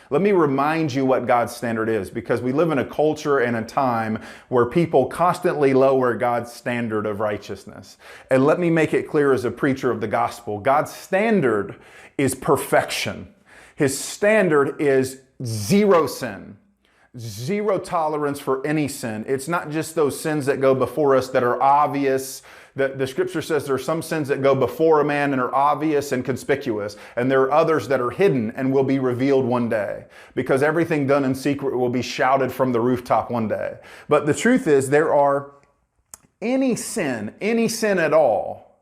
Let me remind you what God's standard is, because we live in a culture and a time where people constantly lower God's standard of righteousness. And let me make it clear as a preacher of the gospel, God's standard is perfection. His standard is zero sin. Zero tolerance for any sin. It's not just those sins that go before us that are obvious. The scripture says there are some sins that go before a man and are obvious and conspicuous, and there are others that are hidden and will be revealed one day, because everything done in secret will be shouted from the rooftop one day. But the truth is, there are any sin at all.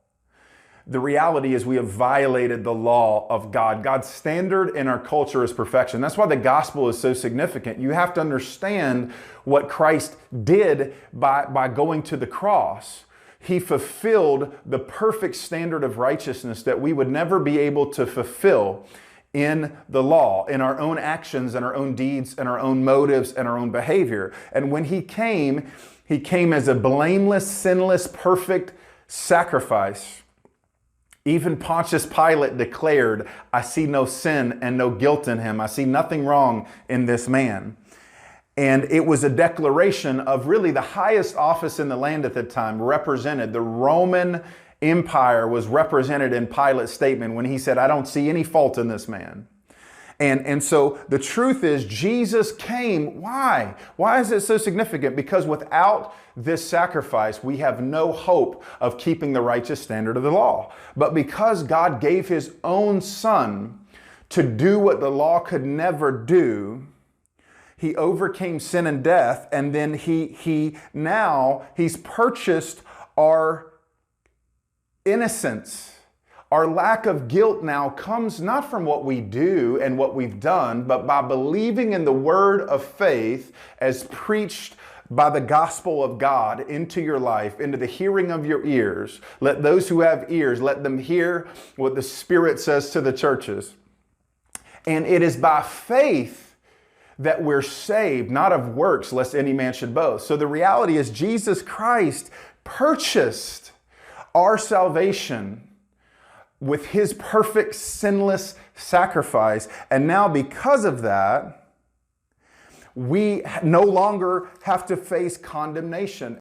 The reality is we have violated the law of God. God's standard in our culture is perfection. That's why the gospel is so significant. You have to understand what Christ did by going to the cross. He fulfilled the perfect standard of righteousness that we would never be able to fulfill in the law, in our own actions and our own deeds and our own motives and our own behavior. And when He came as a blameless, sinless, perfect sacrifice. Even Pontius Pilate declared, I see no sin and no guilt in Him. I see nothing wrong in this man. And it was a declaration of really the highest office in the land at the time, represented. The Roman Empire was represented in Pilate's statement when he said, I don't see any fault in this man. And so the truth is, Jesus came. Why? Why is it so significant? Because without this sacrifice, we have no hope of keeping the righteous standard of the law. But because God gave His own Son to do what the law could never do, He overcame sin and death, and then He's purchased our innocence. Our lack of guilt now comes not from what we do and what we've done, but by believing in the word of faith as preached by the gospel of God into your life, into the hearing of your ears. Let those who have ears, let them hear what the Spirit says to the churches. And it is by faith that we're saved, not of works, lest any man should boast. So the reality is Jesus Christ purchased our salvation with His perfect, sinless sacrifice. And now because of that, we no longer have to face condemnation.